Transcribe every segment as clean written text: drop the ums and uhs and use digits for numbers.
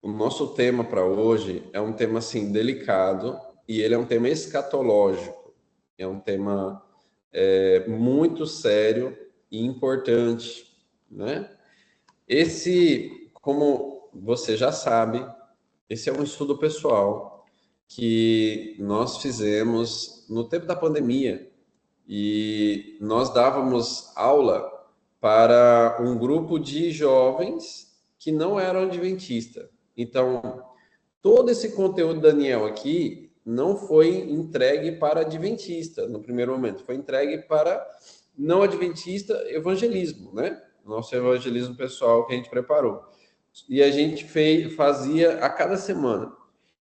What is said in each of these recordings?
O nosso tema para hoje é um tema assim delicado e ele é um tema escatológico. É um tema muito sério e importante, né? Esse, como você já sabe, esse é um estudo pessoal que nós fizemos no tempo da pandemia e nós dávamos aula para um grupo de jovens que não eram adventistas. Então, todo esse conteúdo, Daniel, aqui não foi entregue para adventista no primeiro momento, foi entregue para não adventista evangelismo, né? Nosso evangelismo pessoal que a gente preparou. E a gente fazia a cada semana.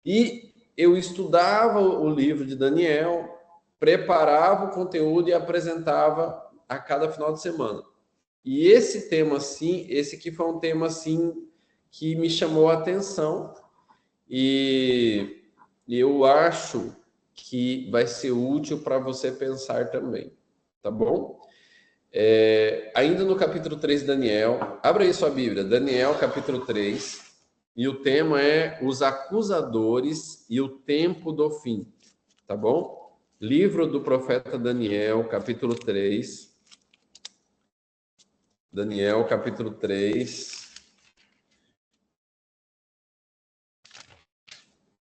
E eu estudava o livro de Daniel, preparava o conteúdo e apresentava a cada final de semana. E esse tema, assim, esse aqui foi um tema, assim, que me chamou a atenção e eu acho que vai ser útil para você pensar também, tá bom? Ainda no capítulo 3 de Daniel, abra aí sua Bíblia, Daniel capítulo 3, e o tema é os acusadores e o tempo do fim, tá bom? Livro do profeta Daniel, capítulo 3. Daniel, capítulo 3.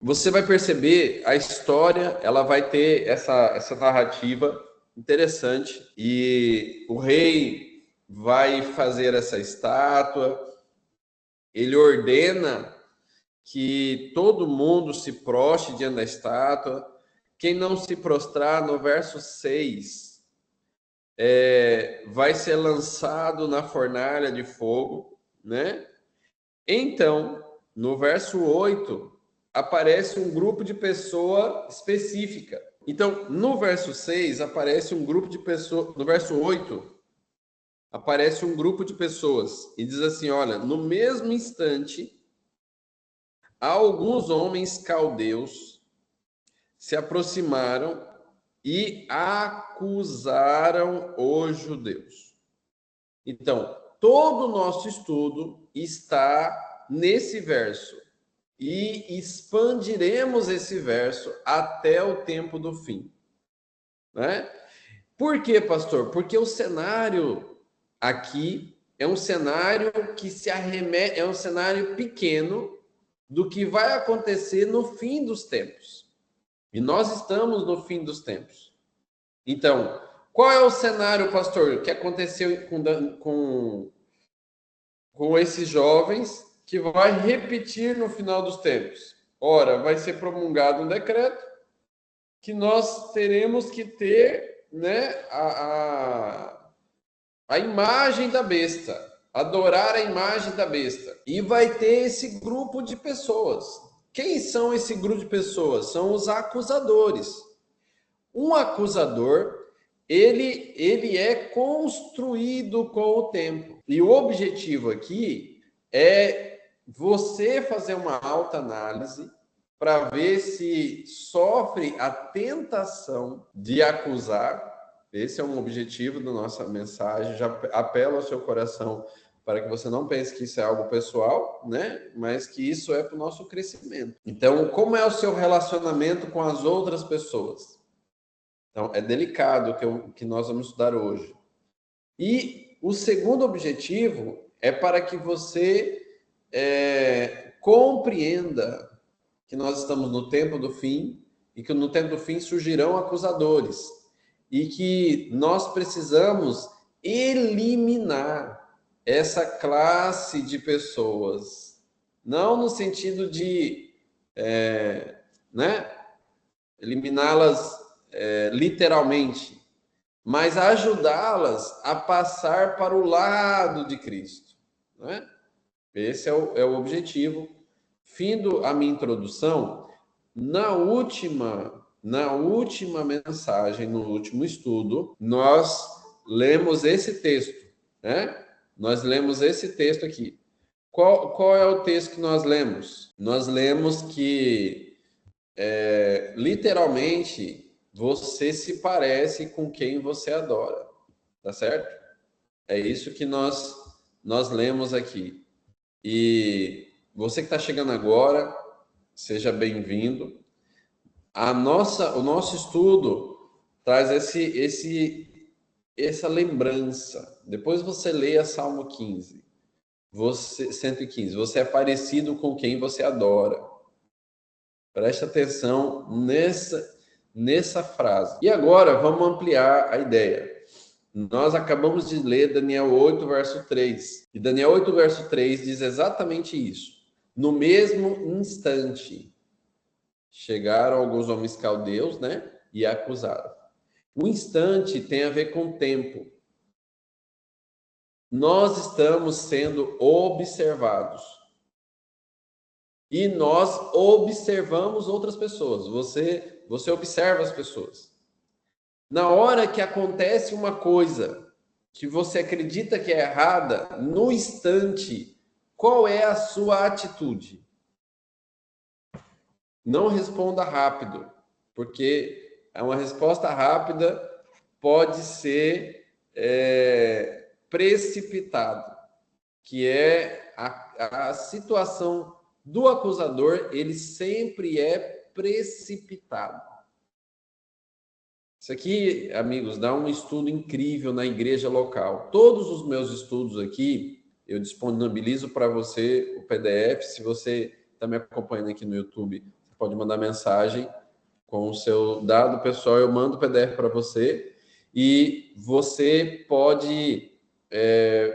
Você vai perceber a história, ela vai ter essa narrativa interessante e o rei vai fazer essa estátua, ele ordena que todo mundo se prostre diante da estátua. Quem não se prostrar, no verso 6, vai ser lançado na fornalha de fogo, né? Então, no verso 8, aparece um grupo de pessoa específica. Então, no verso 6, aparece um grupo de pessoas. No verso 8, aparece um grupo de pessoas. E diz assim: olha, no mesmo instante, alguns homens caldeus se aproximaram e acusaram os judeus. Então, todo o nosso estudo está nesse verso e expandiremos esse verso até o tempo do fim, né? Por quê, pastor? Porque o cenário aqui é um cenário que se arremete, é um cenário pequeno do que vai acontecer no fim dos tempos. E nós estamos no fim dos tempos. Então, qual é o cenário, pastor, que aconteceu com esses jovens que vai repetir no final dos tempos? Ora, vai ser promulgado um decreto que nós teremos que ter, né, a imagem da besta, adorar a imagem da besta. E vai ter esse grupo de pessoas. Quem são esse grupo de pessoas? São os acusadores. Um acusador, ele é construído com o tempo. E o objetivo aqui é você fazer uma autoanálise para ver se sofre a tentação de acusar. Esse é um objetivo da nossa mensagem. Já apelo ao seu coração para que você não pense que isso é algo pessoal, né? Mas que isso é para o nosso crescimento. Então, como é o seu relacionamento com as outras pessoas? Então, é delicado que nós vamos estudar hoje. E o segundo objetivo é para que você compreenda que nós estamos no tempo do fim e que no tempo do fim surgirão acusadores e que nós precisamos eliminar essa classe de pessoas, não no sentido de, né, eliminá-las literalmente, mas ajudá-las a passar para o lado de Cristo, né? Esse é o objetivo. Findo a minha introdução, na última mensagem, no último estudo, nós lemos esse texto, né? Nós lemos esse texto aqui. Qual é o texto que nós lemos? Nós lemos que, literalmente, você se parece com quem você adora, tá certo? É isso que nós lemos aqui. E Você que está chegando agora, seja bem-vindo. O nosso estudo traz essa lembrança. Depois você leia Salmo 15, 115. Você é parecido com quem você adora. Preste atenção nessa frase. E agora vamos ampliar a ideia. Nós acabamos de ler Daniel 8, verso 3. E Daniel 8, verso 3 diz exatamente isso. No mesmo instante, chegaram alguns homens caldeus, né? E acusaram. O instante tem a ver com tempo. Nós estamos sendo observados. E nós observamos outras pessoas. Você observa as pessoas. Na hora que acontece uma coisa que você acredita que é errada, no instante, qual é a sua atitude? Não responda rápido, porque uma resposta rápida pode ser precipitado, que é a situação do acusador, ele sempre é precipitado. Isso aqui, amigos, dá um estudo incrível na igreja local. Todos os meus estudos aqui, eu disponibilizo para você o PDF. Se você está me acompanhando aqui no YouTube, você pode mandar mensagem com o seu dado pessoal, eu mando o PDF para você e você pode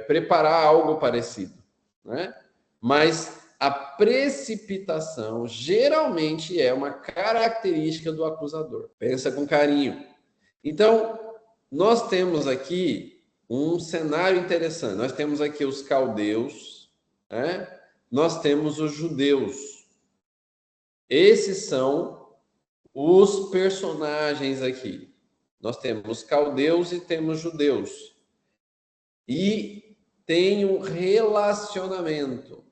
preparar algo parecido, né? Mas a precipitação geralmente é uma característica do acusador. Pensa com carinho. Então, nós temos aqui um cenário interessante. Nós temos aqui os caldeus, né? Nós temos os judeus. Esses são os personagens aqui. Nós temos caldeus e temos judeus. E tem um relacionamento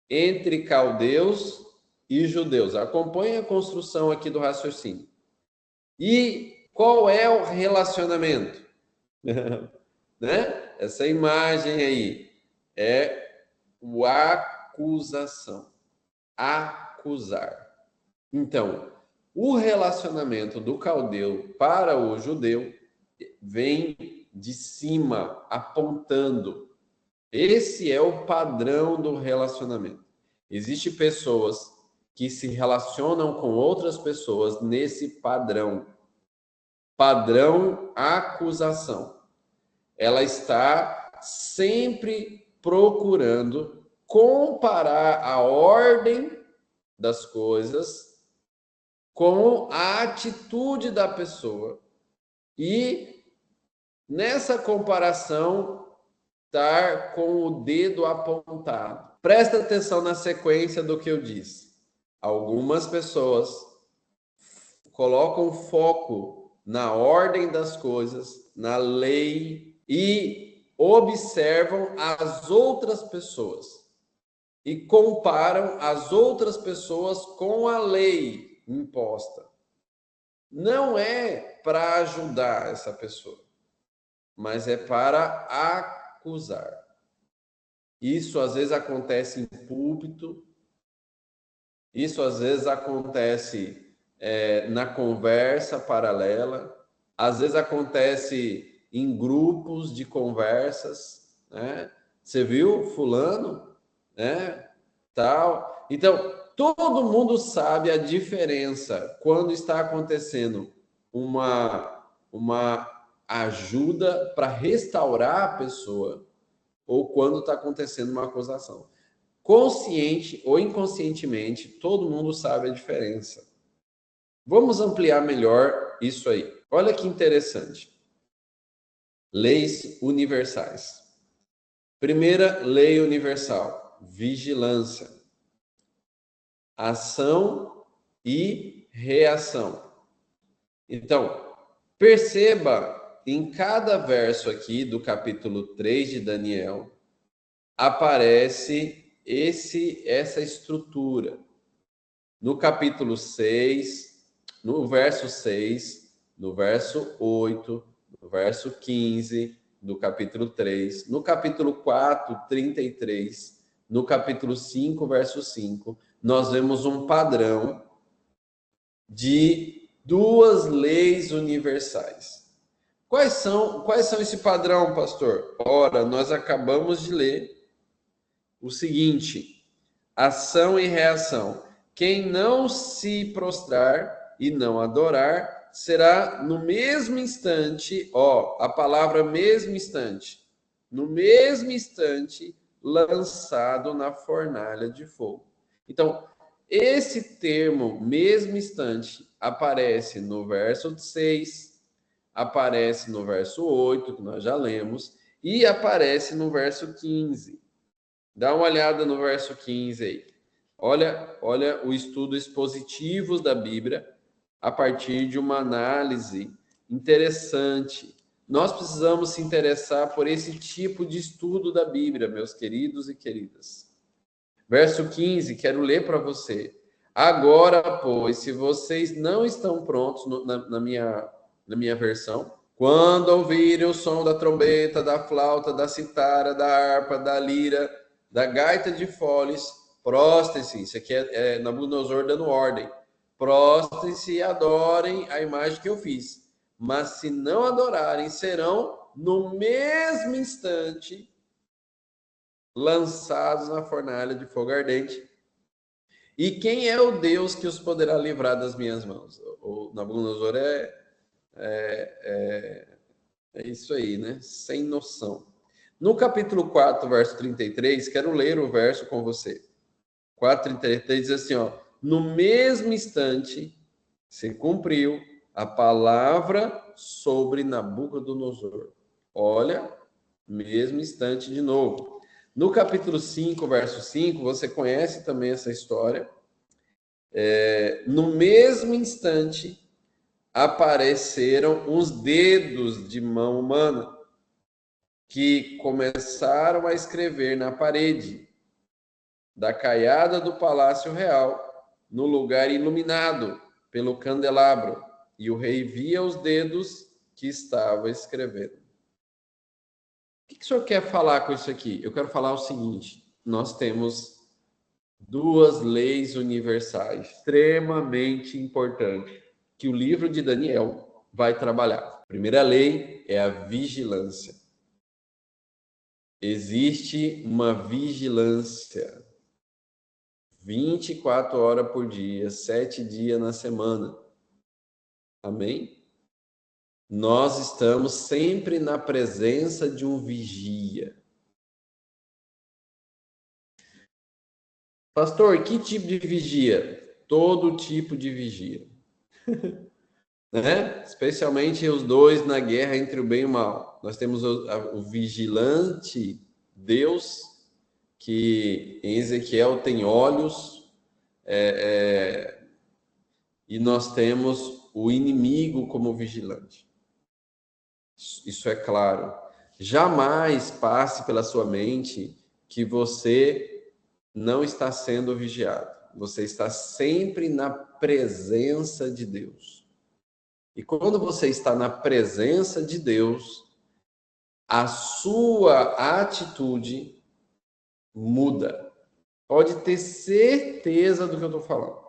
entre caldeus e judeus. Acompanhe a construção aqui do raciocínio. E qual é o relacionamento? Né? Essa imagem aí é o acusação. Acusar. Então, o relacionamento do caldeu para o judeu vem de cima, apontando. Esse é o padrão do relacionamento. Existem pessoas que se relacionam com outras pessoas nesse padrão. Padrão acusação. Ela está sempre procurando comparar a ordem das coisas com a atitude da pessoa e nessa comparação estar com o dedo apontado. Presta atenção na sequência do que eu disse. Algumas pessoas colocam foco na ordem das coisas, na lei, e observam as outras pessoas e comparam as outras pessoas com a lei imposta. Não é para ajudar essa pessoa, mas é para acusar. Isso às vezes acontece em púlpito, isso às vezes acontece na conversa paralela, às vezes acontece em grupos de conversas, né? Você viu fulano, né? Tal. Então, todo mundo sabe a diferença quando está acontecendo uma ajuda para restaurar a pessoa ou quando está acontecendo uma acusação. Consciente ou inconscientemente, todo mundo sabe a diferença. Vamos ampliar melhor isso aí. Olha que interessante. Leis universais. Primeira lei universal: vigilância. Ação e reação. Então, perceba em cada verso aqui do capítulo 3 de Daniel, aparece essa estrutura. No capítulo 6, no verso 6, no verso 8, no verso 15, do capítulo 3, no capítulo 4, 33, no capítulo 5, verso 5, nós vemos um padrão de duas leis universais. Quais são esse padrão, pastor? Ora, nós acabamos de ler o seguinte: ação e reação. Quem não se prostrar e não adorar será no mesmo instante, a palavra mesmo instante, no mesmo instante lançado na fornalha de fogo. Então, esse termo, mesmo instante, aparece no verso 6, aparece no verso 8, que nós já lemos, e aparece no verso 15. Dá uma olhada no verso 15 aí. Olha o estudo expositivo da Bíblia a partir de uma análise interessante. Nós precisamos se interessar por esse tipo de estudo da Bíblia, meus queridos e queridas. Verso 15, quero ler para você. Agora, pois, se vocês não estão prontos, na minha versão, quando ouvirem o som da trombeta, da flauta, da citara, da harpa, da lira, da gaita de foles, prostrem-se. Isso aqui é Nabucodonosor dando ordem. Prostrem-se e adorem a imagem que eu fiz. Mas se não adorarem, serão no mesmo instante lançados na fornalha de fogo ardente. E quem é o Deus que os poderá livrar das minhas mãos? O Nabucodonosor é isso aí, né? Sem noção. No capítulo 4, verso 33, quero ler o verso com você. 4:33 diz assim, no mesmo instante se cumpriu a palavra sobre Nabucodonosor. Olha, mesmo instante de novo. No capítulo 5, verso 5, você conhece também essa história. No mesmo instante apareceram uns dedos de mão humana que começaram a escrever na parede da caiada do Palácio Real, no lugar iluminado pelo candelabro, e o rei via os dedos que estava escrevendo. O que o senhor quer falar com isso aqui? Eu quero falar o seguinte: nós temos duas leis universais extremamente importantes que o livro de Daniel vai trabalhar. A primeira lei é a vigilância. Existe uma vigilância 24 horas por dia, 7 dias na semana. Amém? Nós estamos sempre na presença de um vigia. Pastor, que tipo de vigia? Todo tipo de vigia. Né? Especialmente os dois na guerra entre o bem e o mal. Nós temos o vigilante Deus, que em Ezequiel tem olhos, e nós temos o inimigo como vigilante. Isso é claro. Jamais passe pela sua mente que você não está sendo vigiado. Você está sempre na presença de Deus. E quando você está na presença de Deus, a sua atitude muda. Pode ter certeza do que eu estou falando.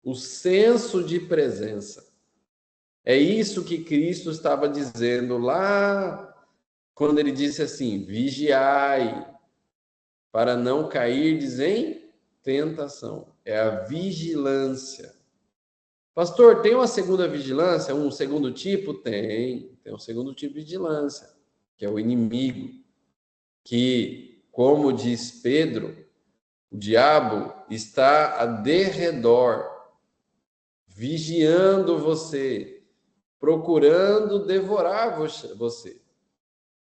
O senso de presença. É isso que Cristo estava dizendo lá quando ele disse assim: vigiai para não cairdes em tentação. É a vigilância. Pastor, tem uma segunda vigilância, um segundo tipo? Tem um segundo tipo de vigilância, que é o inimigo, que, como diz Pedro, o diabo está a derredor, vigiando você, procurando devorar você,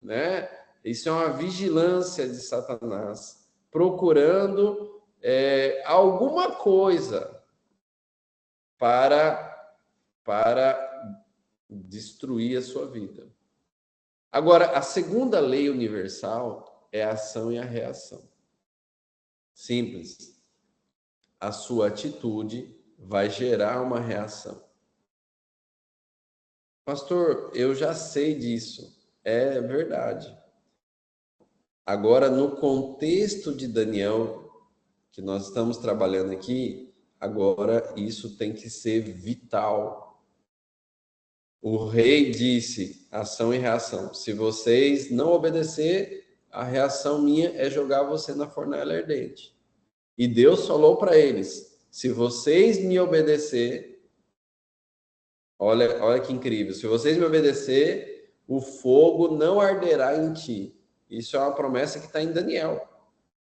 né? Isso é uma vigilância de Satanás, procurando alguma coisa para destruir a sua vida. Agora, a segunda lei universal é a ação e a reação. Simples. A sua atitude vai gerar uma reação. Pastor, eu já sei disso. É verdade. Agora, no contexto de Daniel, que nós estamos trabalhando aqui, agora isso tem que ser vital. O rei disse, ação e reação. Se vocês não obedecer, a reação minha é jogar você na fornalha ardente. E Deus falou para eles, se vocês me obedecer, olha que incrível, se vocês me obedecer, o fogo não arderá em ti. Isso é uma promessa que está em Daniel.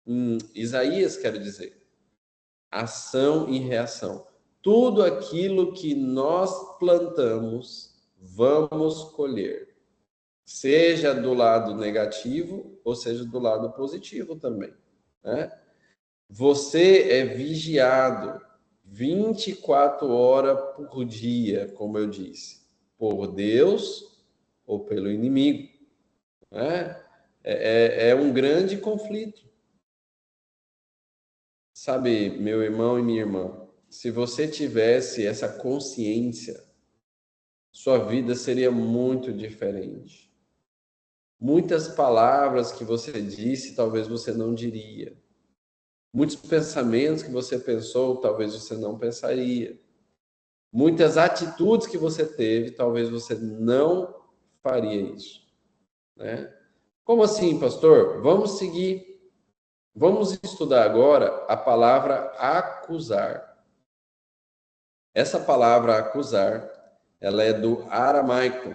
Em Isaías, quero dizer. Ação e reação. Tudo aquilo que nós plantamos, vamos colher. Seja do lado negativo, ou seja do lado positivo também, né? Você é vigiado 24 horas por dia, como eu disse, por Deus ou pelo inimigo, né? É um grande conflito. Sabe, meu irmão e minha irmã, se você tivesse essa consciência, sua vida seria muito diferente. Muitas palavras que você disse, talvez você não diria. Muitos pensamentos que você pensou, talvez você não pensaria. Muitas atitudes que você teve, talvez você não faria isso, né? Como assim, pastor? Vamos seguir. Vamos estudar agora a palavra acusar. Essa palavra acusar, ela é do aramaico.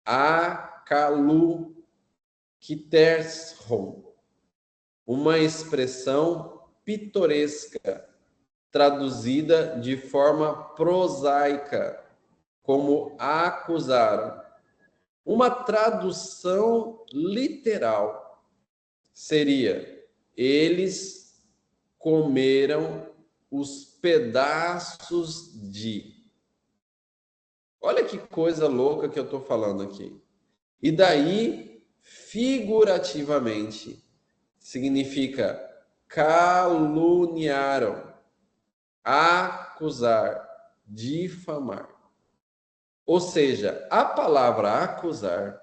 Akalukitershon, uma expressão pitoresca, traduzida de forma prosaica, como acusaram. Uma tradução literal seria: eles comeram os pedaços de. Olha que coisa louca que eu estou falando aqui. E daí, figurativamente, significa caluniaram, acusar, difamar. Ou seja, a palavra acusar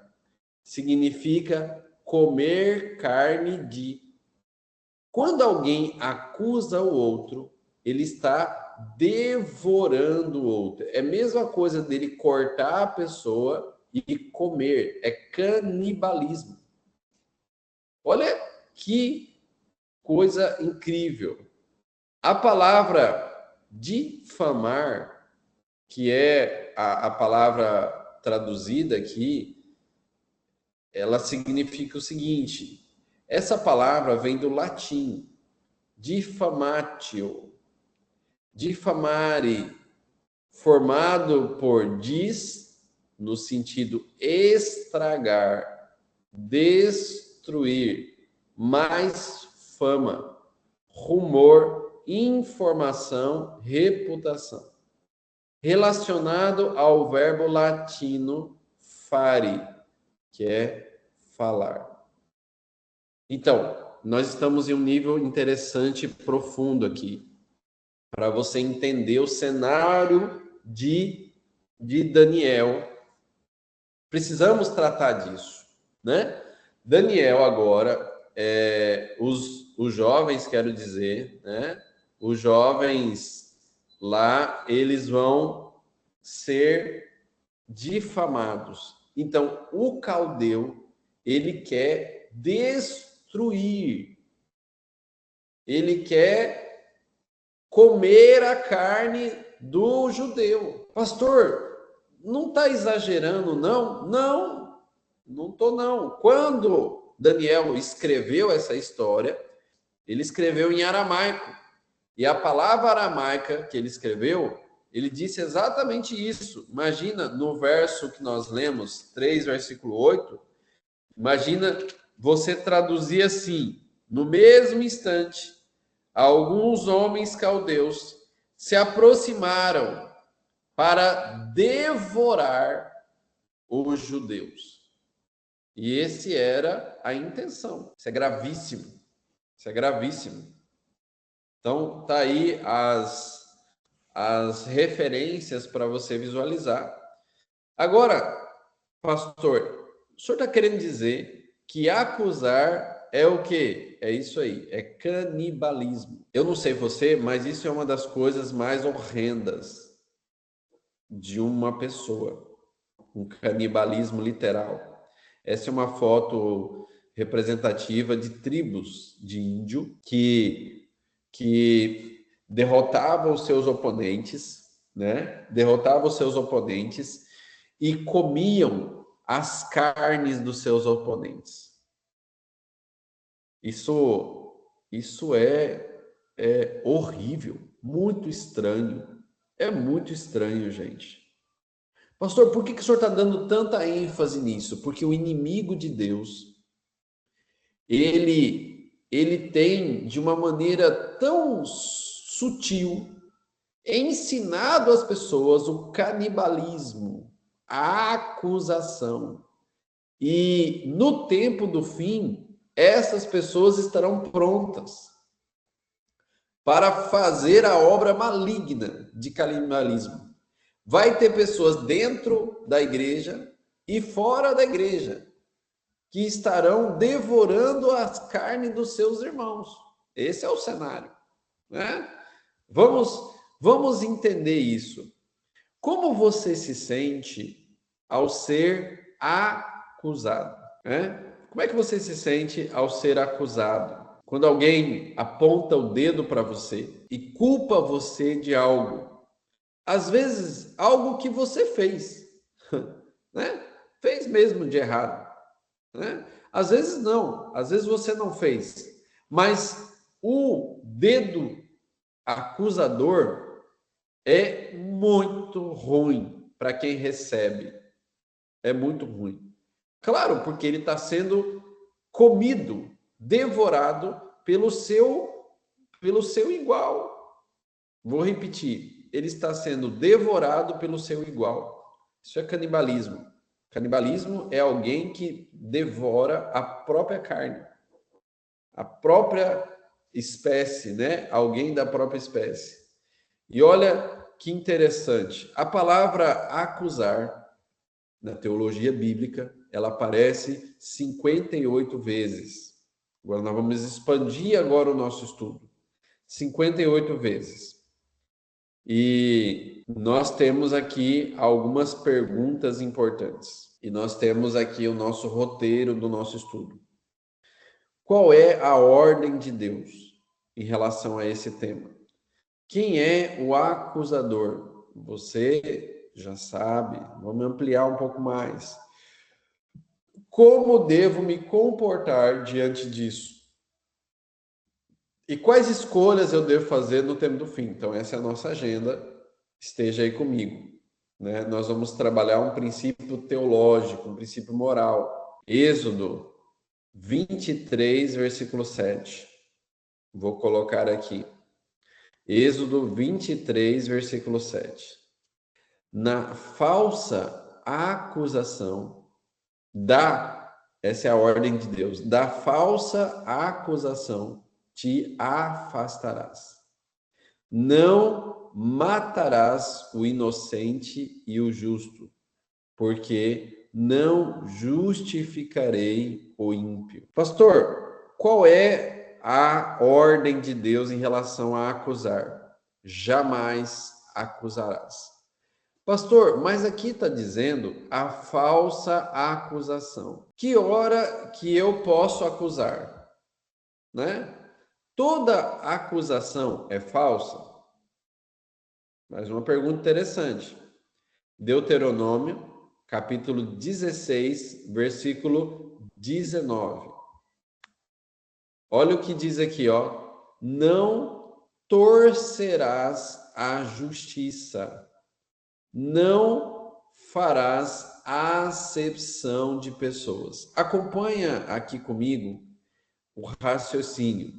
significa comer carne de. Quando alguém acusa o outro, ele está devorando o outro. É a mesma coisa dele cortar a pessoa e comer. É canibalismo. Olha que coisa incrível. A palavra difamar, que é a palavra traduzida aqui, ela significa o seguinte: essa palavra vem do latim, difamatio, difamare, formado por dis, no sentido estragar, destruir, mais fama, rumor, informação, reputação. Relacionado ao verbo latino fare, que é falar. Então, nós estamos em um nível interessante e profundo aqui, para você entender o cenário de Daniel. Precisamos tratar disso, né? Daniel agora, os jovens, quero dizer, né? Os jovens lá, eles vão ser difamados. Então, o caldeu, ele quer destruir, ele quer comer a carne do judeu. Pastor, não está exagerando, não? Não estou, não. Quando Daniel escreveu essa história, ele escreveu em aramaico. E a palavra aramaica que ele escreveu, ele disse exatamente isso. Imagina no verso que nós lemos, 3, versículo 8, imagina você traduzir assim: no mesmo instante, alguns homens caldeus se aproximaram para devorar os judeus. E esse era a intenção. Isso é gravíssimo. Isso é gravíssimo. Então, tá aí as referências para você visualizar. Agora, pastor, o senhor está querendo dizer que acusar é o quê? É isso aí, é canibalismo. Eu não sei você, mas isso é uma das coisas mais horrendas de uma pessoa, um canibalismo literal. Essa é uma foto representativa de tribos de índio que derrotavam os seus oponentes, né? Derrotavam os seus oponentes e comiam as carnes dos seus oponentes. Isso é horrível, muito estranho. É muito estranho, gente. Pastor, por que o senhor está dando tanta ênfase nisso? Porque o inimigo de Deus, ele tem, de uma maneira tão sutil, ensinado às pessoas o canibalismo, a acusação. E no tempo do fim, essas pessoas estarão prontas para fazer a obra maligna de canibalismo. Vai ter pessoas dentro da igreja e fora da igreja que estarão devorando as carnes dos seus irmãos. Esse é o cenário, né? Vamos entender isso. Como você se sente ao ser acusado, né? Como é que você se sente ao ser acusado? Quando alguém aponta o dedo para você e culpa você de algo, às vezes algo que você fez, né? Fez mesmo de errado, né? Às vezes não, às vezes você não fez, mas o dedo acusador é muito ruim para quem recebe, é muito ruim. Claro, porque ele está sendo comido, devorado pelo seu igual. Vou repetir, ele está sendo devorado pelo seu igual. Isso é canibalismo. Canibalismo é alguém que devora a própria carne, a própria espécie, né? Alguém da própria espécie. E olha que interessante, a palavra acusar, na teologia bíblica, ela aparece 58 vezes. Agora nós vamos expandir agora o nosso estudo. 58 vezes. E nós temos aqui algumas perguntas importantes. E nós temos aqui o nosso roteiro do nosso estudo. Qual é a ordem de Deus em relação a esse tema? Quem é o acusador? Você já sabe, vamos ampliar um pouco mais. Como devo me comportar diante disso? E quais escolhas eu devo fazer no tempo do fim? Então, essa é a nossa agenda. Esteja aí comigo, né? Nós vamos trabalhar um princípio teológico, um princípio moral. Êxodo 23, versículo 7. Vou colocar aqui. Êxodo 23, versículo 7. Na falsa acusação essa é a ordem de Deus, da falsa acusação te afastarás. Não matarás o inocente e o justo, porque não justificarei o ímpio. Pastor, qual é a ordem de Deus em relação a acusar? Jamais acusarás. Pastor, mas aqui está dizendo a falsa acusação. Que hora que eu posso acusar? Né? Toda acusação é falsa? Mais uma pergunta interessante. Deuteronômio, capítulo 16, versículo 19. Olha o que diz aqui, ó. Não torcerás a justiça. Não farás acepção de pessoas. Acompanha aqui comigo o raciocínio.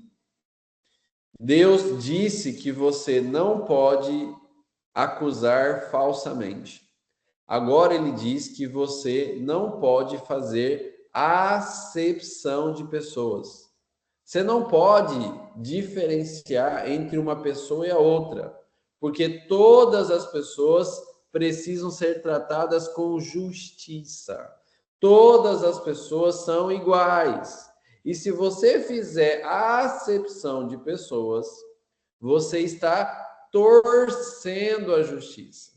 Deus disse que você não pode acusar falsamente. Agora ele diz que você não pode fazer acepção de pessoas. Você não pode diferenciar entre uma pessoa e a outra, porque todas as pessoas precisam ser tratadas com justiça. Todas as pessoas são iguais. E se você fizer a acepção de pessoas, você está torcendo a justiça.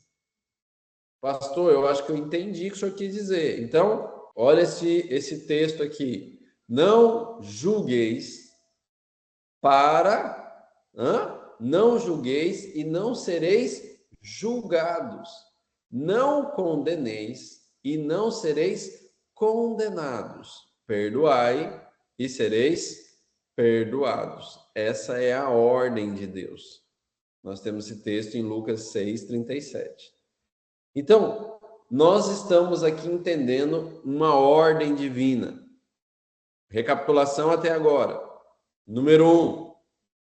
Pastor, eu acho que eu entendi o que o senhor quis dizer. Então, olha esse texto aqui. Não julgueis não julgueis e não sereis julgados. Não condeneis e não sereis condenados. Perdoai e sereis perdoados. Essa é a ordem de Deus. Nós temos esse texto em Lucas 6:37. Então, nós estamos aqui entendendo uma ordem divina. Recapitulação até agora. Número 1,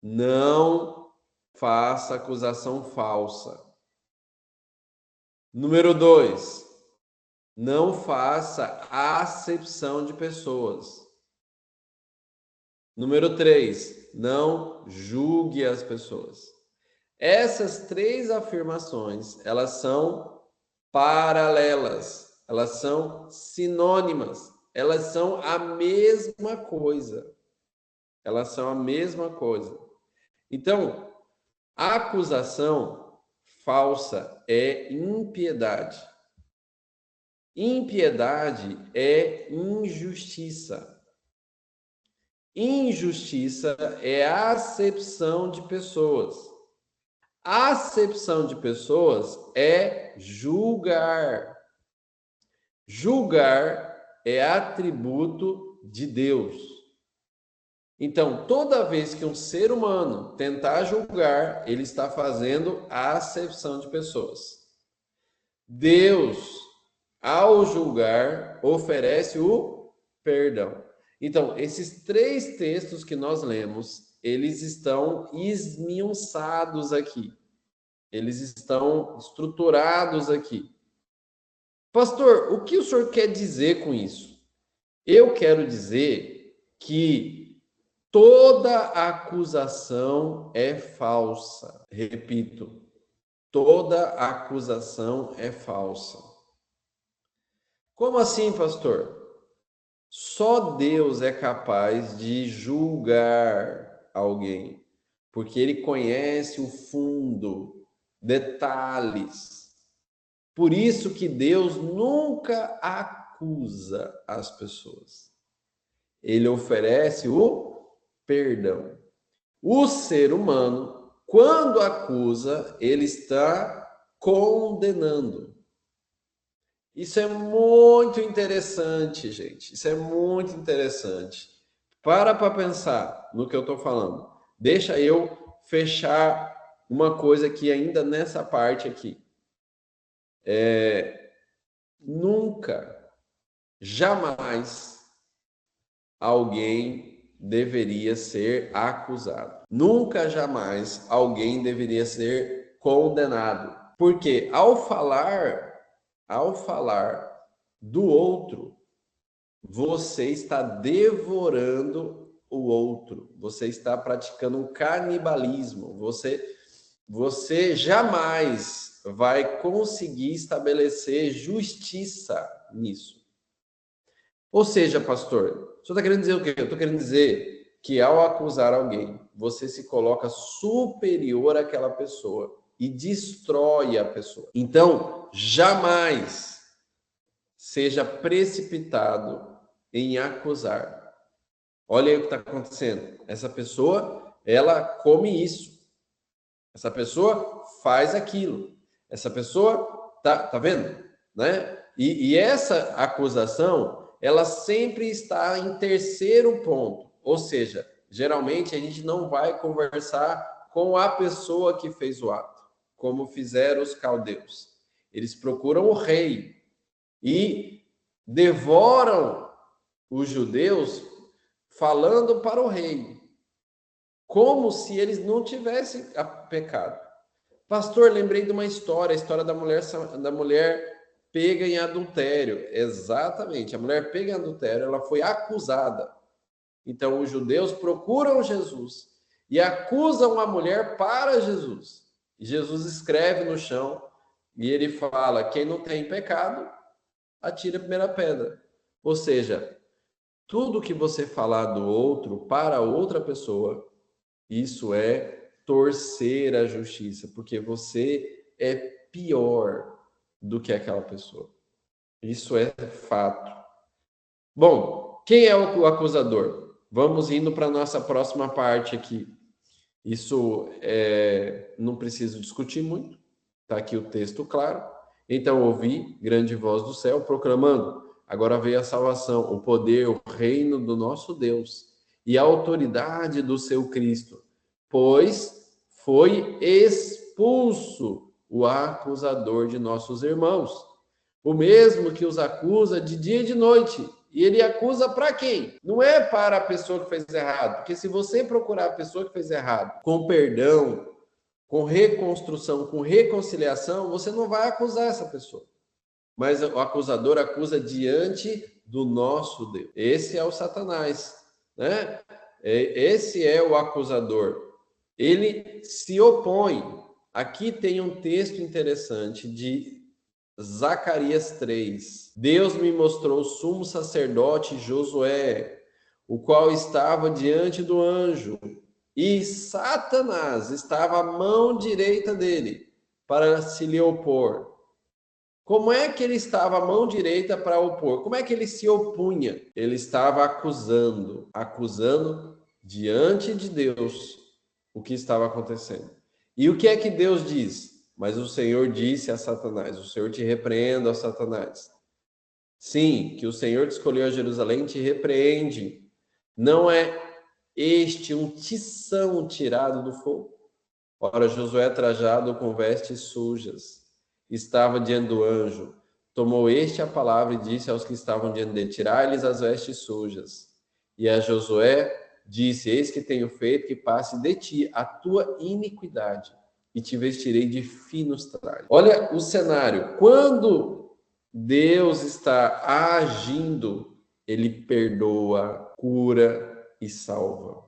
não faça acusação falsa. Número 2, não faça acepção de pessoas. Número 3, não julgue as pessoas. Essas 3 afirmações, elas são paralelas, elas são sinônimas, elas são a mesma coisa. Elas são a mesma coisa. Então, a acusação falsa é impiedade. Impiedade é injustiça. Injustiça é a acepção de pessoas. A acepção de pessoas é julgar. Julgar é atributo de Deus. Então, toda vez que um ser humano tentar julgar, ele está fazendo a acepção de pessoas. Deus, ao julgar, oferece o perdão. Então, esses 3 textos que nós lemos, eles estão esmiuçados aqui. Eles estão estruturados aqui. Pastor, o que o senhor quer dizer com isso? Eu quero dizer que toda acusação é falsa. Repito, toda acusação é falsa. Como assim, pastor? Só Deus é capaz de julgar alguém, porque ele conhece o fundo, detalhes. Por isso que Deus nunca acusa as pessoas. Ele oferece o perdão. O ser humano, quando acusa, ele está condenando. Isso é muito interessante, gente. Isso é muito interessante. Para pensar no que eu estou falando. Deixa eu fechar uma coisa aqui ainda nessa parte aqui. Nunca, jamais alguém deveria ser acusado. Nunca, jamais alguém deveria ser condenado. Porque ao falar do outro, você está devorando o outro. Você está praticando um canibalismo. Você jamais vai conseguir estabelecer justiça nisso. Ou seja, pastor, o senhor está querendo dizer o quê? Eu estou querendo dizer que ao acusar alguém, você se coloca superior àquela pessoa e destrói a pessoa. Então, jamais seja precipitado em acusar. Olha aí o que está acontecendo. Essa pessoa, ela come isso. Essa pessoa faz aquilo. Essa pessoa, tá vendo? Né? E essa acusação, ela sempre está em terceiro ponto. Ou seja, geralmente a gente não vai conversar com a pessoa que fez o ato, como fizeram os caldeus. Eles procuram o rei e devoram os judeus falando para o rei, como se eles não tivessem pecado. Pastor, lembrei de uma história, a história da mulher pega em adultério. Exatamente, a mulher pega em adultério, ela foi acusada. Então, os judeus procuram Jesus e acusam a mulher para Jesus. E Jesus escreve no chão e ele fala: quem não tem pecado, atire a primeira pedra. Ou seja, tudo que você falar do outro para outra pessoa, isso é torcer a justiça, porque você é pior do que aquela pessoa. Isso é fato. Bom, quem é o acusador? Vamos indo para a nossa próxima parte aqui. Isso não preciso discutir muito, está aqui o texto claro. Então ouvi grande voz do céu proclamando: agora veio a salvação, o poder, o reino do nosso Deus e a autoridade do seu Cristo, pois foi expulso o acusador de nossos irmãos, o mesmo que os acusa de dia e de noite. E ele acusa para quem? Não é para a pessoa que fez errado, porque se você procurar a pessoa que fez errado com perdão, com reconstrução, com reconciliação, você não vai acusar essa pessoa. Mas o acusador acusa diante do nosso Deus. Esse é o Satanás, né? Esse é o acusador. Ele se opõe. Aqui tem um texto interessante de Zacarias 3. Deus me mostrou o sumo sacerdote Josué, o qual estava diante do anjo, e Satanás estava à mão direita dele para se lhe opor. Como é que ele estava à mão direita para opor? Como é que ele se opunha? Ele estava acusando diante de Deus o que estava acontecendo. E o que é que Deus diz? Mas o Senhor disse a Satanás: o Senhor te repreenda, ó Satanás. Sim, que o Senhor te escolheu a Jerusalém, te repreende. Não é este um tição tirado do fogo? Ora, Josué, trajado com vestes sujas, estava diante do anjo. Tomou este a palavra e disse aos que estavam diante dele: tirai-lhes as vestes sujas. E a Josué disse: eis que tenho feito que passe de ti a tua iniquidade, e te vestirei de finos trajes. Olha o cenário. Quando Deus está agindo, ele perdoa, cura e salva.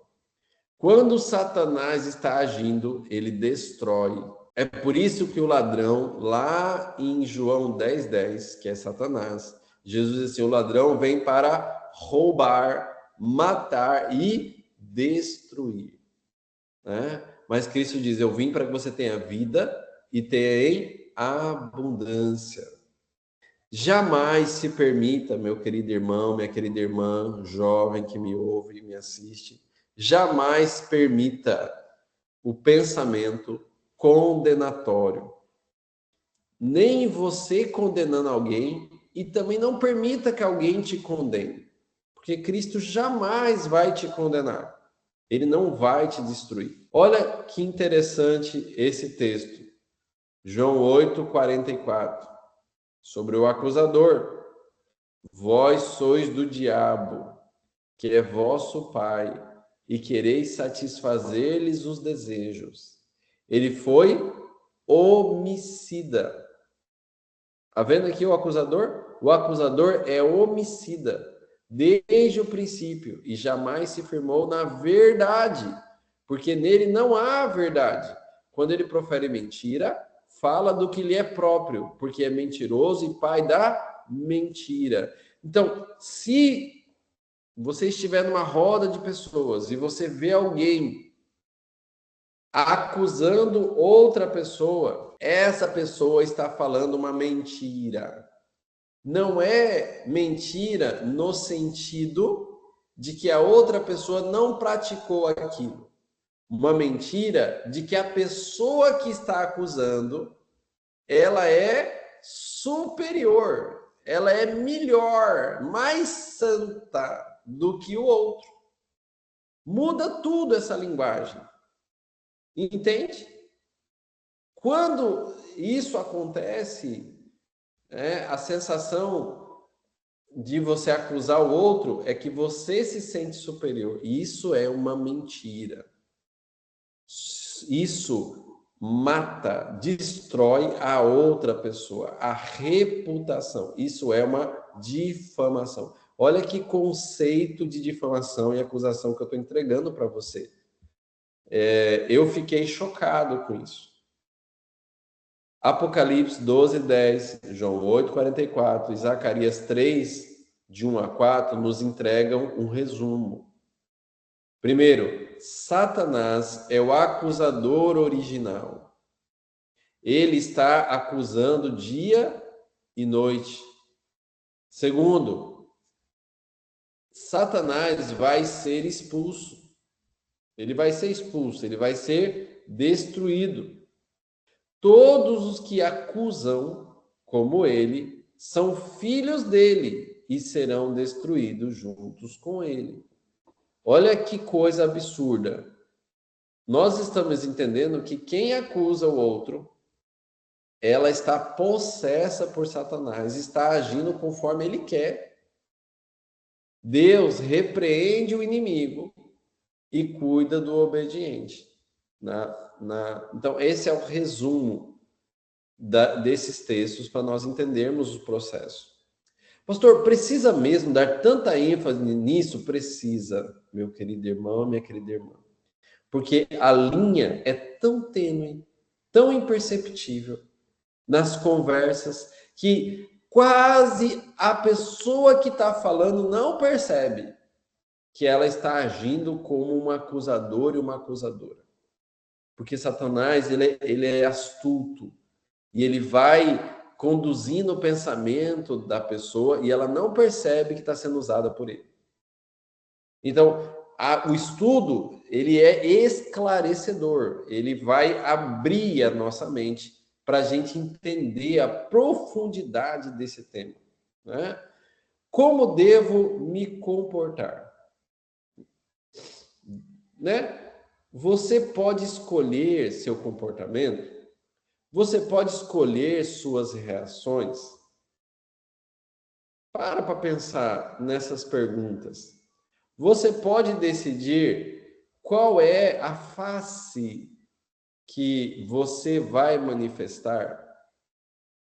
Quando Satanás está agindo, ele destrói. É por isso que o ladrão, lá em João 10:10, que é Satanás, Jesus disse assim: o ladrão vem para roubar, matar e destruir, né? Mas Cristo diz: eu vim para que você tenha vida e tenha em abundância. Jamais se permita, meu querido irmão, minha querida irmã, jovem que me ouve e me assiste, jamais permita o pensamento condenatório. Nem você condenando alguém, e também não permita que alguém te condene, porque Cristo jamais vai te condenar. Ele não vai te destruir. Olha que interessante esse texto. João 8:44. Sobre o acusador. Vós sois do diabo, que é vosso pai, e quereis satisfazer-lhes os desejos. Ele foi homicida. Está vendo aqui o acusador? O acusador é homicida desde o princípio e jamais se firmou na verdade, porque nele não há verdade. Quando ele profere mentira, fala do que lhe é próprio, porque é mentiroso e pai da mentira. Então, se você estiver numa roda de pessoas e você vê alguém acusando outra pessoa, essa pessoa está falando uma mentira. Não é mentira no sentido de que a outra pessoa não praticou aquilo. Uma mentira de que a pessoa que está acusando, ela é superior, ela é melhor, mais santa do que o outro. Muda tudo essa linguagem. Entende? Quando isso acontece, a sensação de você acusar o outro é que você se sente superior. E isso é uma mentira. Isso mata, destrói a outra pessoa, a reputação. Isso é uma difamação. Olha que conceito de difamação e acusação que eu estou entregando para você. Eu fiquei chocado com isso. Apocalipse 12:10, João 8:44 e Zacarias 3, de 1 a 4, nos entregam um resumo. Primeiro, Satanás é o acusador original. Ele está acusando dia e noite. Segundo, Satanás vai ser expulso. Ele vai ser expulso, ele vai ser destruído. Todos os que acusam, como ele, são filhos dele e serão destruídos juntos com ele. Olha que coisa absurda. Nós estamos entendendo que quem acusa o outro, ela está possessa por Satanás, está agindo conforme ele quer. Deus repreende o inimigo e cuida do obediente. Então, esse é o resumo desses textos para nós entendermos o processo. Pastor, precisa mesmo dar tanta ênfase nisso? Precisa, meu querido irmão, minha querida irmã. Porque a linha é tão tênue, tão imperceptível nas conversas que quase a pessoa que está falando não percebe que ela está agindo como um acusador e uma acusadora. Porque Satanás, ele é astuto e ele vai conduzindo o pensamento da pessoa e ela não percebe que está sendo usada por ele. Então, o estudo, ele é esclarecedor, ele vai abrir a nossa mente para a gente entender a profundidade desse tema, né? Como devo me comportar? Né? Você pode escolher seu comportamento, você pode escolher suas reações. Para pensar nessas perguntas. Você pode decidir qual é a face que você vai manifestar,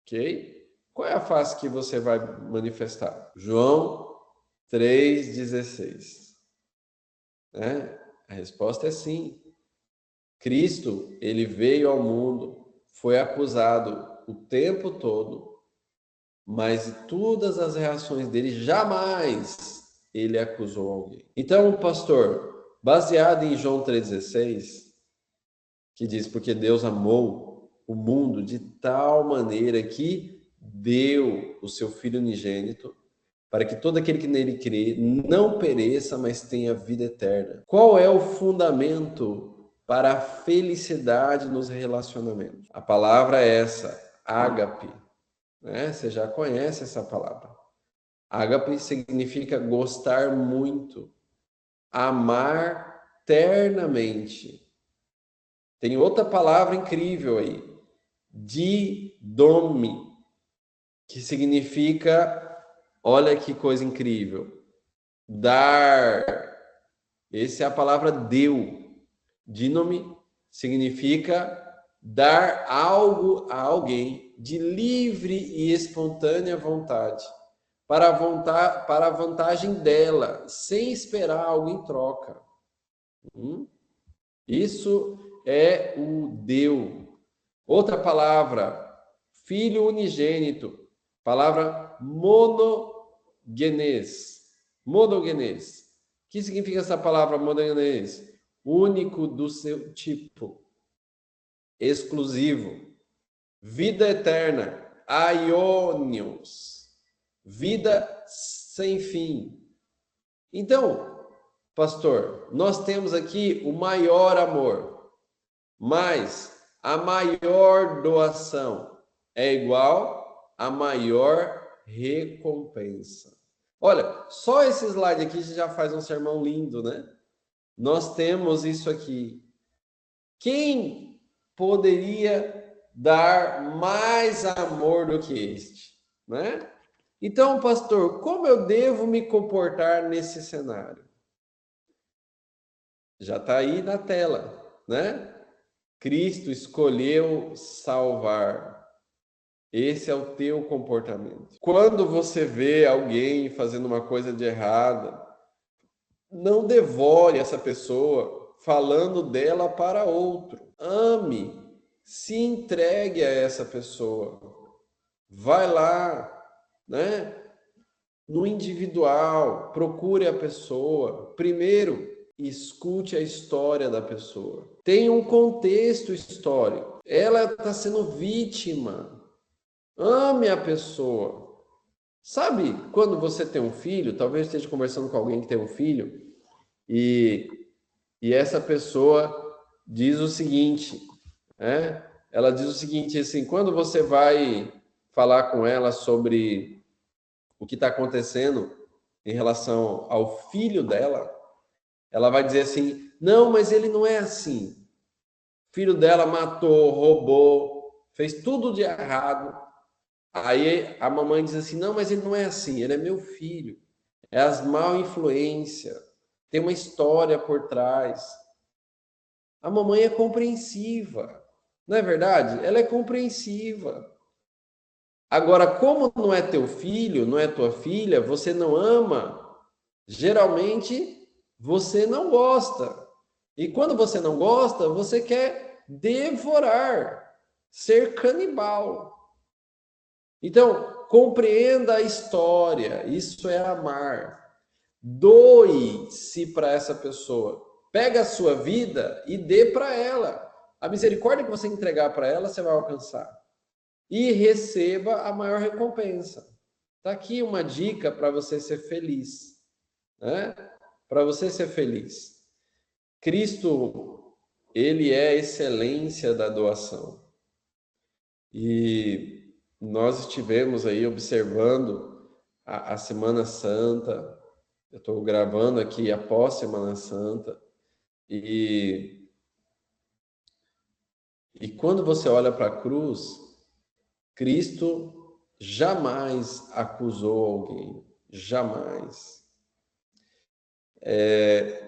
ok? Qual é a face que você vai manifestar? João 3,16. Né? A resposta é sim. Cristo, ele veio ao mundo, foi acusado o tempo todo, mas todas as reações dele, jamais ele acusou alguém. Então, pastor, baseado em João 3,16, que diz, porque Deus amou o mundo de tal maneira que deu o seu Filho unigênito, para que todo aquele que nele crê não pereça, mas tenha vida eterna. Qual é o fundamento para a felicidade nos relacionamentos? A palavra é essa, ágape. Né? Você já conhece essa palavra. Ágape significa gostar muito, amar ternamente. Tem outra palavra incrível aí, didome, que significa, olha que coisa incrível, dar. Essa é a palavra deu. Dínome significa dar algo a alguém de livre e espontânea vontade, para a vantagem dela, sem esperar algo em troca. Isso é o deu. Outra palavra, filho unigênito, palavra monogenes. Monogenes. O que significa essa palavra monogenes? Único do seu tipo, exclusivo, vida eterna, aionios, vida sem fim. Então, pastor, nós temos aqui o maior amor, mas a maior doação é igual a maior recompensa. Olha, só esse slide aqui já faz um sermão lindo, né? Nós temos isso aqui. Quem poderia dar mais amor do que este, né? Então, pastor, como eu devo me comportar nesse cenário? Já está aí na tela, né? Cristo escolheu salvar. Esse é o teu comportamento. Quando você vê alguém fazendo uma coisa de errada, não devore essa pessoa falando dela para outro. Ame, se entregue a essa pessoa. Vai lá, né? no individual, procure a pessoa. Primeiro, escute a história da pessoa. Tem um contexto histórico. Ela está sendo vítima. Ame a pessoa. Sabe, quando você tem um filho, talvez esteja conversando com alguém que tem um filho, e essa pessoa diz o seguinte, né? Ela diz o seguinte, assim, quando você vai falar com ela sobre o que está acontecendo em relação ao filho dela, ela vai dizer assim, não, mas ele não é assim. O filho dela matou, roubou, fez tudo de errado. Aí a mamãe diz assim, não, mas ele não é assim, ele é meu filho. É as mal influência, tem uma história por trás. A mamãe é compreensiva, não é verdade? Ela é compreensiva. Agora, como não é teu filho, não é tua filha, você não ama, geralmente você não gosta. E quando você não gosta, você quer devorar, ser canibal. Então, compreenda a história, isso é amar. Doe-se para essa pessoa. Pega a sua vida e dê para ela. A misericórdia que você entregar para ela, você vai alcançar. E receba a maior recompensa. Está aqui uma dica para você ser feliz, né? Para você ser feliz. Cristo, ele é a excelência da doação. E nós estivemos aí observando a Semana Santa. Eu estou gravando aqui após Semana Santa. E quando você olha para a cruz, Cristo jamais acusou alguém. Jamais.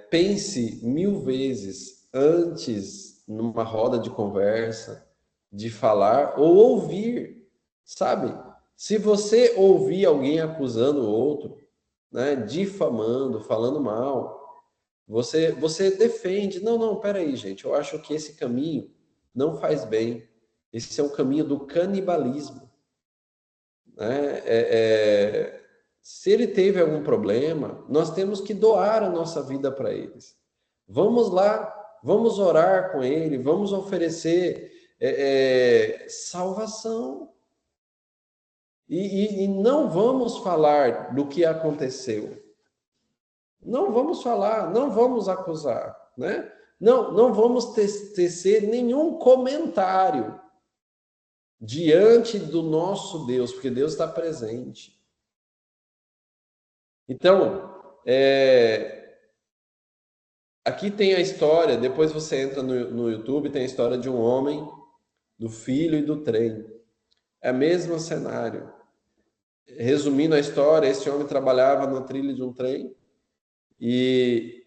Pense 1000 vezes antes, numa roda de conversa, de falar ou ouvir, sabe? Se você ouvir alguém acusando o outro, né, difamando, falando mal, você defende. Não, não, peraí, gente, eu acho que esse caminho não faz bem. Esse é o caminho do canibalismo, né? Se ele teve algum problema, nós temos que doar a nossa vida para eles. Vamos lá, vamos orar com ele, vamos oferecer salvação. E não vamos falar do que aconteceu. Não vamos falar, não vamos acusar, né? Não vamos tecer nenhum comentário diante do nosso Deus, porque Deus está presente. Então, aqui tem a história, depois você entra no YouTube, tem a história de um homem, do filho e do trem. É o mesmo cenário. Resumindo a história, esse homem trabalhava na trilha de um trem e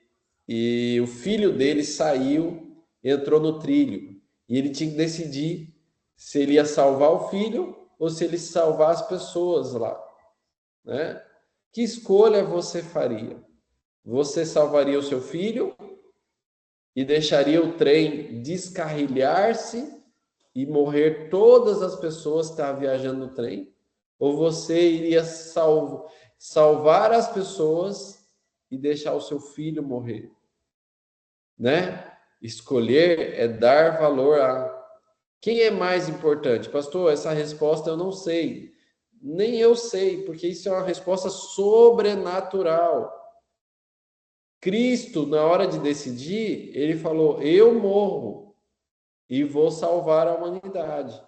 o filho dele saiu, entrou no trilho. E ele tinha que decidir se ele ia salvar o filho ou se ele ia salvar as pessoas lá, né? Que escolha você faria? Você salvaria o seu filho e deixaria o trem descarrilhar-se e morrer todas as pessoas que estavam viajando no trem? Ou você iria salvar as pessoas e deixar o seu filho morrer? Né? Escolher é dar valor a... Quem é mais importante? Pastor, essa resposta eu não sei. Nem eu sei, porque isso é uma resposta sobrenatural. Cristo, na hora de decidir, ele falou, eu morro e vou salvar a humanidade.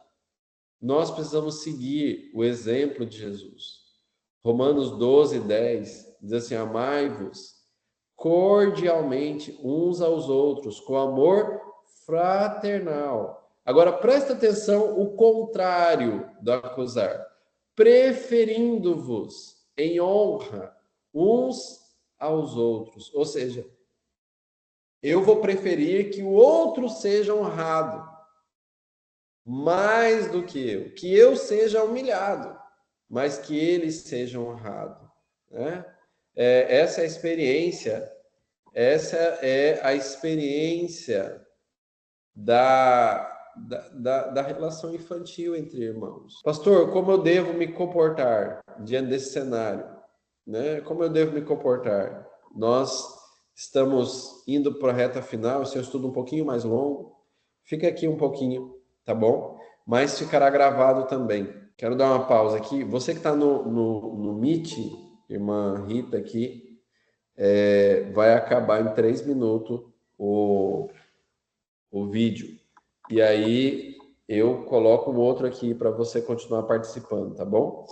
Nós precisamos seguir o exemplo de Jesus. Romanos 12:10 diz assim, amai-vos cordialmente uns aos outros, com amor fraternal. Agora, presta atenção, o contrário do acusar. Preferindo-vos em honra uns aos outros. Ou seja, eu vou preferir que o outro seja honrado mais do que eu seja humilhado, mas que ele seja honrado, né? Essa é a experiência, essa é a experiência da relação infantil entre irmãos. Pastor, como eu devo me comportar diante desse cenário? né? Como eu devo me comportar? Nós estamos indo para a reta final, esse é um estudo um pouquinho mais longo. Fica aqui um pouquinho, tá bom? Mas ficará gravado também. Quero dar uma pausa aqui. Você que está no Meet, irmã Rita aqui, vai acabar em 3 minutos o vídeo. E aí eu coloco um outro aqui para você continuar participando, tá bom?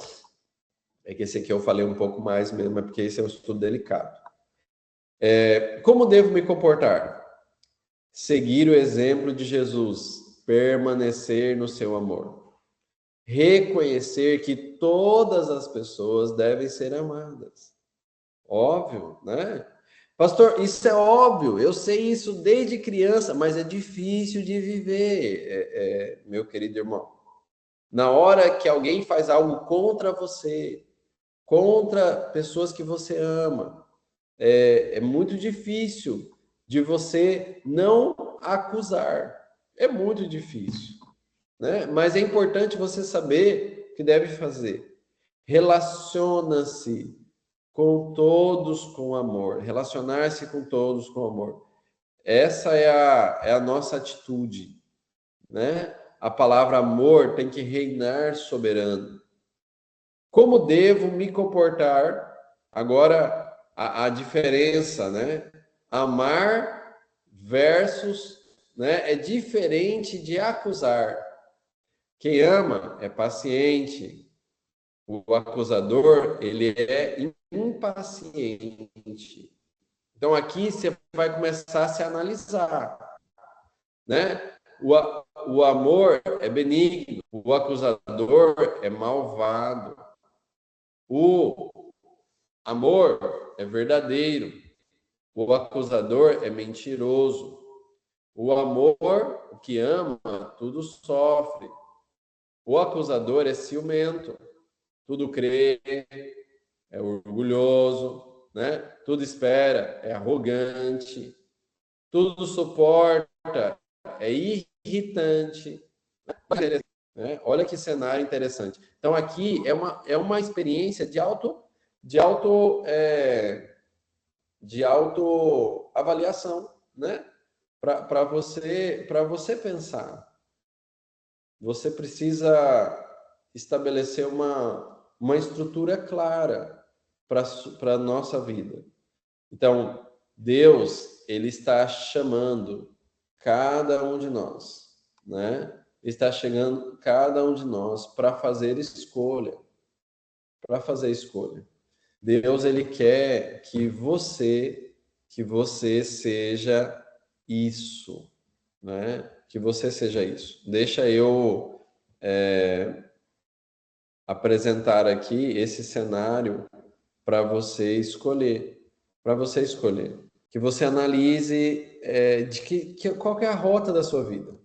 É que esse aqui eu falei um pouco mais mesmo, é porque esse é um estudo delicado. Como devo me comportar? Seguir o exemplo de Jesus, permanecer no seu amor. Reconhecer que todas as pessoas devem ser amadas. Óbvio, né? Pastor, isso é óbvio, eu sei isso desde criança, mas é difícil de viver, meu querido irmão. Na hora que alguém faz algo contra você, contra pessoas que você ama, é muito difícil de você não acusar. É muito difícil, né? Mas é importante você saber o que deve fazer. Relaciona-se com todos com amor. Relacionar-se com todos com amor. Essa é a nossa atitude, né? A palavra amor tem que reinar soberano. Como devo me comportar? Agora, a diferença, né? Amar versus, né? É diferente de acusar. Quem ama é paciente. O acusador, ele é impaciente. Então, aqui você vai começar a se analisar, né? O amor é benigno, o acusador é malvado. O amor é verdadeiro, o acusador é mentiroso. O amor, o que ama, tudo sofre. O acusador é ciumento, tudo crê, é orgulhoso, né? Tudo espera, é arrogante, tudo suporta, é irritante. Né? Olha que cenário interessante. Então, aqui é uma experiência de autoavaliação, né? Para você pensar. Você precisa estabelecer uma estrutura clara para a nossa vida. Então, Deus, ele está chamando cada um de nós, né? Ele está chegando cada um de nós para fazer escolha, para fazer escolha. Deus, ele quer que você seja isso, né? Que você seja isso. Deixa eu apresentar aqui esse cenário para você escolher, que você analise qual que é a rota da sua vida.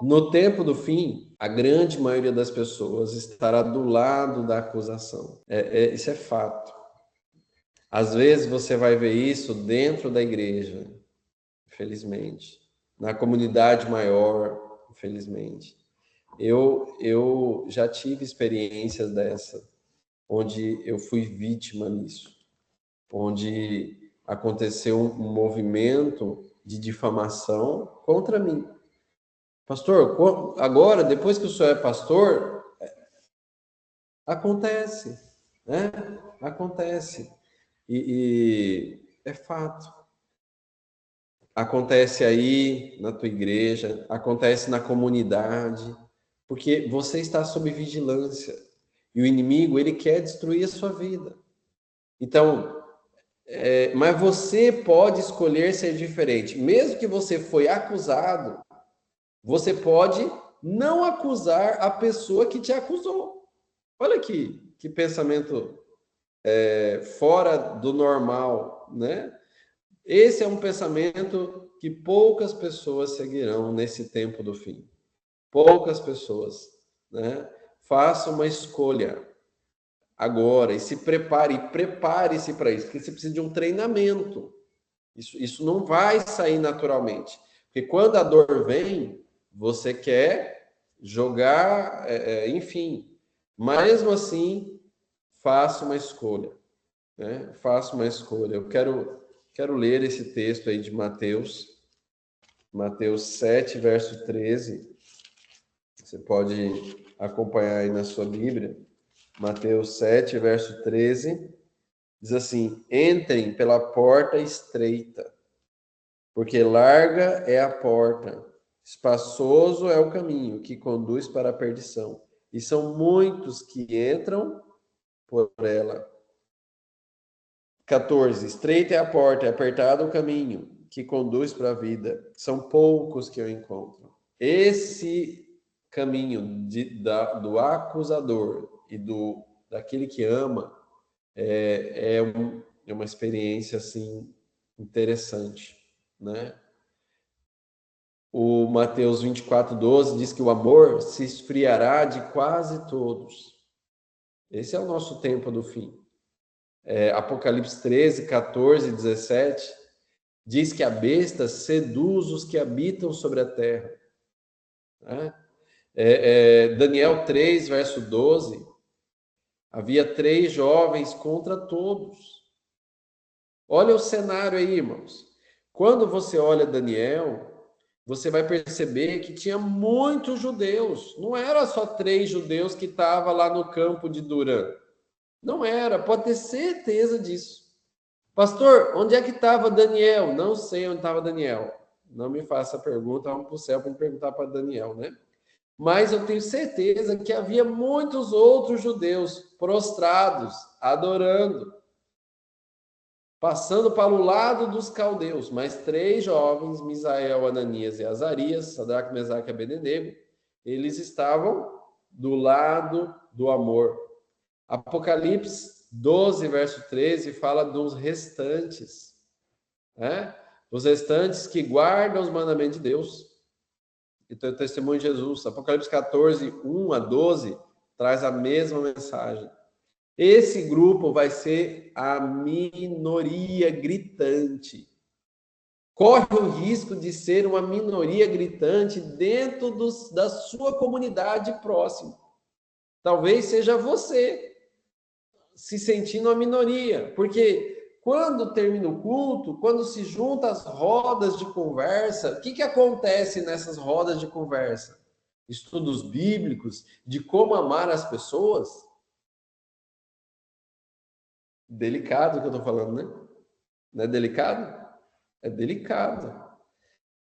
No tempo do fim, a grande maioria das pessoas estará do lado da acusação. Isso é fato. Às vezes você vai ver isso dentro da igreja, infelizmente. Na comunidade maior, infelizmente. Eu já tive experiências dessa, onde eu fui vítima nisso, onde aconteceu um movimento de difamação contra mim. Pastor, agora, depois que o senhor é pastor, acontece, né? Acontece. E é fato. Acontece aí na tua igreja, acontece na comunidade, porque você está sob vigilância. E o inimigo, ele quer destruir a sua vida. Então, mas você pode escolher ser diferente. Mesmo que você foi acusado, você pode não acusar a pessoa que te acusou. Olha aqui, que pensamento fora do normal, né? Esse é um pensamento que poucas pessoas seguirão nesse tempo do fim. Poucas pessoas, né? Faça uma escolha agora e se prepare-se para isso, porque você precisa de um treinamento. Isso não vai sair naturalmente. Porque quando a dor vem, você quer jogar, enfim. Mesmo assim, faça uma escolha. né? Faça uma escolha. Eu quero ler esse texto aí de Mateus 7, verso 13. Você pode acompanhar aí na sua Bíblia. Mateus 7, verso 13. Diz assim: entrem pela porta estreita, porque larga é a porta, espaçoso é o caminho que conduz para a perdição, e são muitos que entram por ela. 14. Estreita é a porta, é apertado o caminho que conduz para a vida, são poucos que o encontram. Esse caminho do acusador e daquele que ama é uma experiência assim interessante, né? O Mateus 24:12 diz que o amor se esfriará de quase todos. Esse é o nosso tempo do fim. Apocalipse 13, 14 e 17 diz que a besta seduz os que habitam sobre a terra, né? Daniel 3, verso 12, havia 3 jovens contra todos. Olha o cenário aí, irmãos. Quando você olha Daniel, você vai perceber que tinha muitos judeus. Não era só 3 judeus que estavam lá no campo de Durã. Não era, pode ter certeza disso. Pastor, onde é que estava Daniel? Não sei onde estava Daniel. Não me faça a pergunta, vamos para o céu para perguntar para Daniel, né? Mas eu tenho certeza que havia muitos outros judeus prostrados, adorando, passando para o lado dos caldeus. Mas 3 jovens, Misael, Ananias e Azarias, Sadraque, Mesaque e Abednego, eles estavam do lado do amor. Apocalipse 12, verso 13, fala dos restantes, né? Os restantes que guardam os mandamentos de Deus. Então, é o testemunho de Jesus. Apocalipse 14, 1 a 12, traz a mesma mensagem. Esse grupo vai ser a minoria gritante. Corre o risco de ser uma minoria gritante dentro da sua comunidade próxima. Talvez seja você se sentindo uma minoria, porque quando termina o culto, quando se junta as rodas de conversa, o que acontece nessas rodas de conversa? Estudos bíblicos de como amar as pessoas. Delicado o que eu estou falando, né? Não é delicado? É delicado.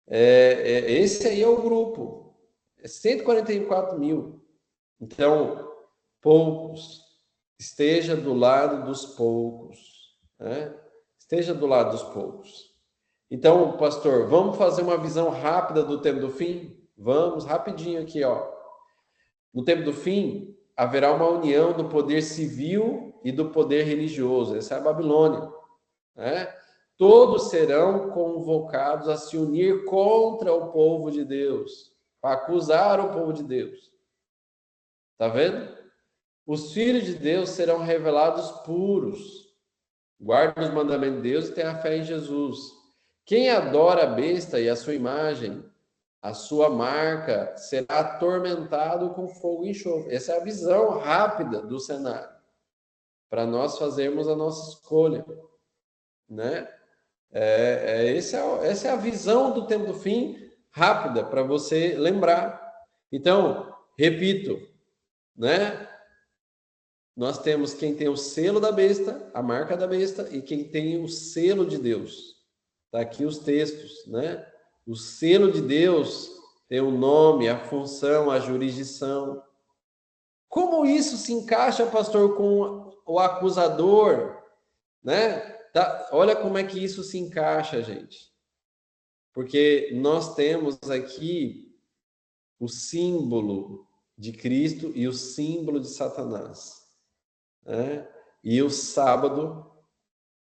Esse aí é o grupo. É 144 mil. Então, poucos. Esteja do lado dos poucos, né? Esteja do lado dos poucos. Então, pastor, vamos fazer uma visão rápida do tempo do fim? Vamos, rapidinho aqui, ó. No tempo do fim, haverá uma união do poder civil e do poder religioso. Essa é a Babilônia, né? Todos serão convocados a se unir contra o povo de Deus, para acusar o povo de Deus. Tá vendo? Os filhos de Deus serão revelados puros. Guarda os mandamentos de Deus e tenha fé em Jesus. Quem adora a besta e a sua imagem, a sua marca, será atormentado com fogo e enxofre. Essa é a visão rápida do cenário, para nós fazermos a nossa escolha, né? Essa é a visão do tempo do fim, rápida, para você lembrar. Então, repito, né? Nós temos quem tem o selo da besta, a marca da besta, e quem tem o selo de Deus. Está aqui os textos, né? O selo de Deus tem o nome, a função, a jurisdição. Como isso se encaixa, pastor, com o acusador, né? Olha como é que isso se encaixa, gente. Porque nós temos aqui o símbolo de Cristo e o símbolo de Satanás, né? E o sábado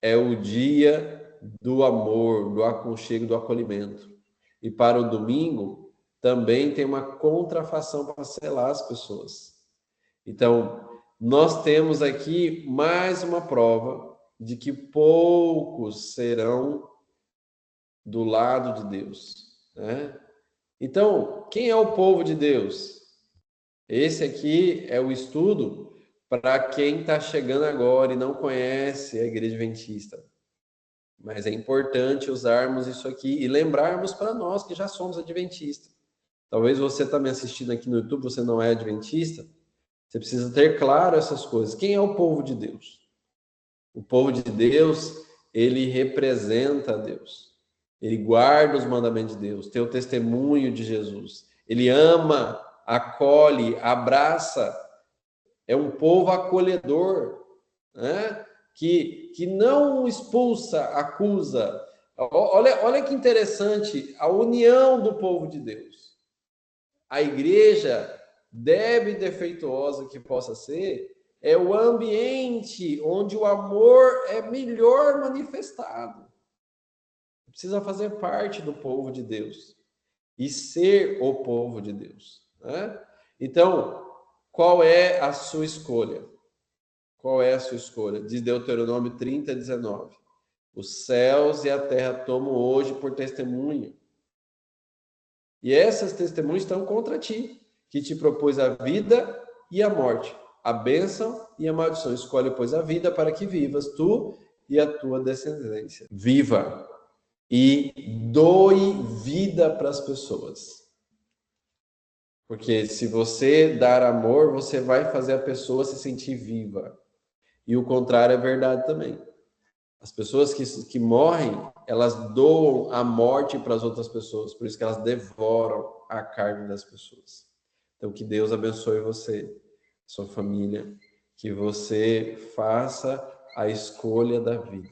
é o dia do amor, do aconchego, do acolhimento. E para o domingo também tem uma contrafação para selar as pessoas. Então, nós temos aqui mais uma prova de que poucos serão do lado de Deus, né? Então, quem é o povo de Deus? Esse aqui é o estudo para quem está chegando agora e não conhece a Igreja Adventista. Mas é importante usarmos isso aqui e lembrarmos para nós que já somos adventistas. Talvez você está me assistindo aqui no YouTube, você não é adventista. Você precisa ter claro essas coisas. Quem é o povo de Deus? O povo de Deus, ele representa a Deus. Ele guarda os mandamentos de Deus, tem o testemunho de Jesus. Ele ama, acolhe, abraça. É um povo acolhedor, né? Que não expulsa, acusa. Olha que interessante a união do povo de Deus. A igreja, débil e defeituosa que possa ser, é o ambiente onde o amor é melhor manifestado. Precisa fazer parte do povo de Deus e ser o povo de Deus, né? Então, qual é a sua escolha? Qual é a sua escolha? Diz Deuteronômio 30, 19. Os céus e a terra tomam hoje por testemunho. E essas testemunhas estão contra ti, que te propôs a vida e a morte, a bênção e a maldição. Escolhe, pois, a vida para que vivas, tu e a tua descendência. Viva e doe vida para as pessoas. Porque se você dar amor, você vai fazer a pessoa se sentir viva. E o contrário é verdade também. As pessoas que morrem, elas doam a morte para as outras pessoas. Por isso que elas devoram a carne das pessoas. Então, que Deus abençoe você, sua família. Que você faça a escolha da vida.